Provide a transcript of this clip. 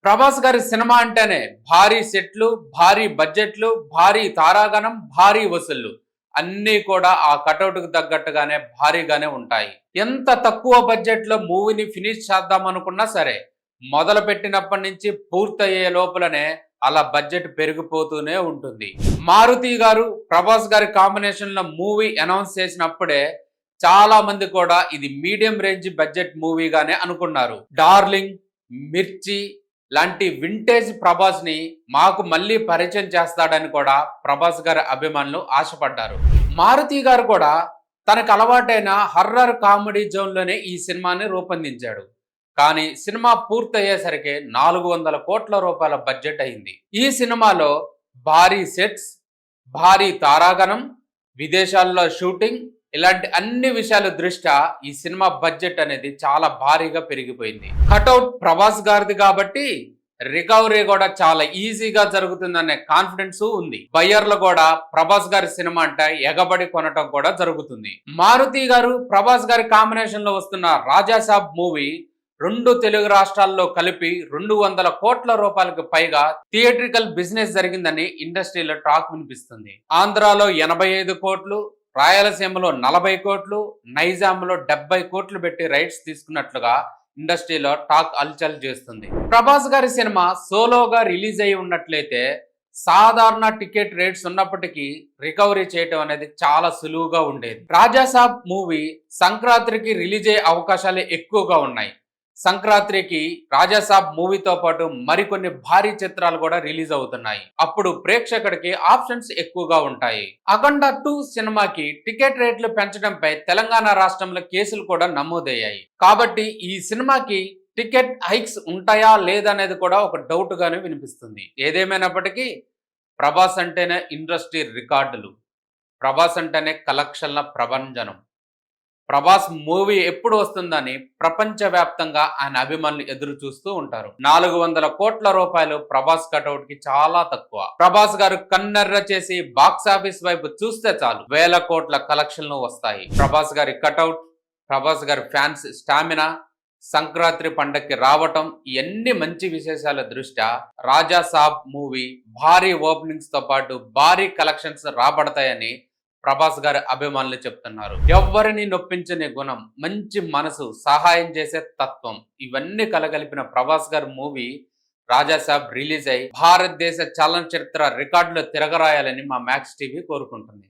ప్రభాస్ గారి సినిమా అంటేనే భారీ సెట్లు, భారీ బడ్జెట్లు, భారీ తారాగణం, భారీ వసూళ్లు అన్నీ కూడా ఆ కటౌట్కు తగ్గట్టుగానే భారీగానే ఉంటాయి. ఎంత తక్కువ బడ్జెట్ లో మూవీని ఫినిష్ చేద్దాం అనుకున్నా సరే, మొదలు పెట్టినప్పటి నుంచి పూర్తయ్యే లోపలనే అలా బడ్జెట్ పెరిగిపోతూనే ఉంటుంది. మారుతి గారు ప్రభాస్ గారి కాంబినేషన్ లో మూవీ అనౌన్స్ చేసినప్పుడే చాలా మంది కూడా ఇది మీడియం రేంజ్ బడ్జెట్ మూవీగానే అనుకున్నారు. డార్లింగ్, మిర్చి లాంటి వింటేజ్ ప్రభాస్ ని మాకు మళ్ళీ పరిచయం చేస్తాడని కూడా ప్రభాస్ గారి అభిమానులు ఆశపడ్డారు. మారుతి గారు కూడా తనకు అలవాటైన హర్రర్ కామెడీ జోన్ లోనే ఈ సినిమాని రూపొందించాడు. కానీ సినిమా పూర్తయ్యేసరికి 400 కోట్ల రూపాయల బడ్జెట్ అయింది. ఈ సినిమాలో భారీ సెట్స్, భారీ తారాగణం, విదేశాల్లో షూటింగ్ ఇలాంటి అన్ని విషయాల దృష్ట్యా ఈ సినిమా బడ్జెట్ అనేది చాలా భారీగా పెరిగిపోయింది. కటౌట్ ప్రభాస్ గారిది కాబట్టి రికవరీ కూడా చాలా ఈజీగా జరుగుతుందనే కాన్ఫిడెన్స్ ఉంది. బయ్యర్లు కూడా ప్రభాస్ గారి సినిమా అంటే ఎగబడి కొనటం కూడా జరుగుతుంది. మారుతి గారు ప్రభాస్ గారి కాంబినేషన్ లో వస్తున్న రాజాసాబ్ మూవీ 2 తెలుగు రాష్ట్రాల్లో కలిపి 200 కోట్ల రూపాయలకు పైగా థియేట్రికల్ బిజినెస్ జరిగిందని ఇండస్ట్రీలో టాక్ వినిపిస్తుంది. ఆంధ్రాలో 85 కోట్లు, రాయలసీమలో 40 కోట్లు, నైజాంలో 70 కోట్లు పెట్టి రైట్స్ తీసుకున్నట్లుగా ఇండస్ట్రీలో టాక్ అల్చల్ చేస్తుంది. ప్రభాస్ గారి సినిమా సోలోగా రిలీజ్ అయి ఉన్నట్లయితే సాధారణ టికెట్ రేట్స్ ఉన్నప్పటికీ రికవరీ చేయటం అనేది చాలా సులువుగా ఉండేది. రాజాసాబ్ మూవీ సంక్రాంతికి రిలీజ్ అయ్యే అవకాశాలు ఎక్కువగా ఉన్నాయి. సంక్రాంతికి రాజాసాబ్ మూవీతో పాటు మరికొన్ని భారీ చిత్రాలు కూడా రిలీజ్ అవుతున్నాయి. అప్పుడు ప్రేక్షకుడికి ఆప్షన్స్ ఎక్కువగా ఉంటాయి. అఖండ 2 సినిమాకి టికెట్ రేట్లు పెంచడంపై తెలంగాణ రాష్ట్రంలో కేసులు కూడా నమోదయ్యాయి. కాబట్టి ఈ సినిమాకి టికెట్ హైక్స్ ఉంటాయా లేదనేది కూడా ఒక డౌట్ గానే వినిపిస్తుంది. ఏదేమైనప్పటికీ ప్రభాస్ అంటేనే ఇండస్ట్రీ రికార్డులు, ప్రభాస్ అంటేనే కలెక్షన్ల ప్రభంజనం. ప్రభాస్ మూవీ ఎప్పుడు వస్తుందని ప్రపంచవ్యాప్తంగా ఆయన అభిమానులు ఎదురు చూస్తూ ఉంటారు. 400 కోట్ల రూపాయలు ప్రభాస్ కటౌట్ కి చాలా తక్కువ. ప్రభాస్ గారు కన్నెర్ర చేసి బాక్సాఫీస్ వైపు చూస్తే చాలు 1000 కోట్ల కలెక్షన్లు వస్తాయి. ప్రభాస్ గారి కటౌట్, ప్రభాస్ గారి ఫ్యాన్స్ స్టామినా, సంక్రాంతి పండగకి రావటం, ఇవన్నీ మంచి విశేషాల దృష్ట్యా రాజాసాబ్ మూవీ భారీ ఓపెనింగ్స్ తో పాటు భారీ కలెక్షన్స్ రాబడతాయని ప్రభాస్ గారి అభిమానులు చెప్తున్నారు. ఎవ్వరిని నొప్పించని గుణం, మంచి మనసు, సహాయం చేసే తత్వం ఇవన్నీ కలగలిపిన ప్రభాస్ గారి మూవీ రాజాసాబ్ రిలీజ్ అయి భారతదేశ చలనచిత్ర రికార్డులో తిరగరాయాలని మా మ్యాక్స్ టీవీ కోరుకుంటుంది.